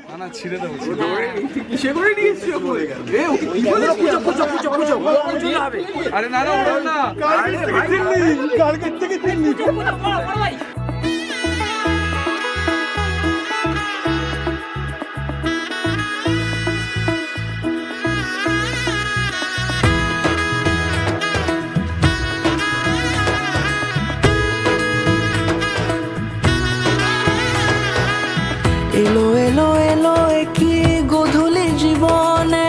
না না ছিঁড়ে দেবো কিসে করে নিয়েছি আরে না না ওড়াও না কালকে থেকে তিন্নি এলো এলো এলো কি গোধূলি জীবনে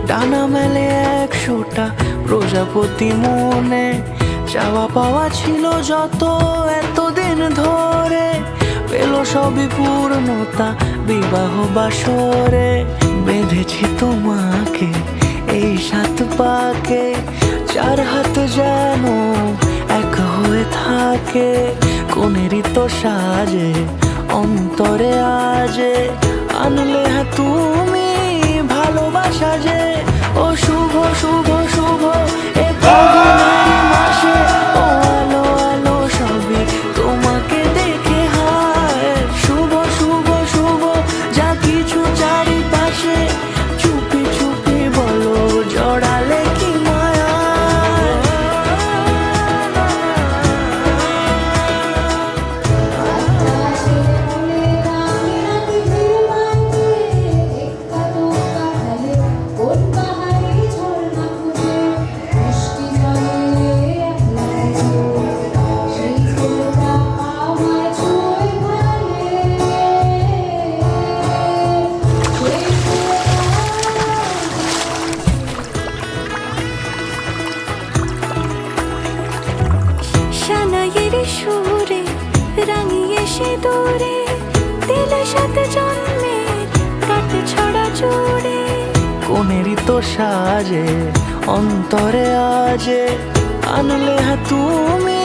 ডানা মেলে 100টা প্রজাপতি মনে চাওয়া পাওয়া ছিল যত এতদিন ধরে পেল সবই পূর্ণতা বিবাহ বাসরে বেঁধেছি তোমাকে এই 7 পাকে 4 হাত যেন এক হয়ে থাকে কোনেরই তো সাজে অন্তরে আজে আনলে তুমি ভালোবাসা যে ও শুভ শুভ শুভ এ ফাল্গুনের মাসে ও আলো আলো সবই তোমাকে দেখে হায় শুভ শুভ শুভ যা কিছু চারিপাশে চুপি চুপি বলো জড়ালে কি মায়া শানাইয়ের সুরে রাঙিয়ে সে দূরে দিলে 7 জন্মের কাট ছড়া জুড়ে কোনেরই তো সাজে অন্তরে আজে আনলে তুমি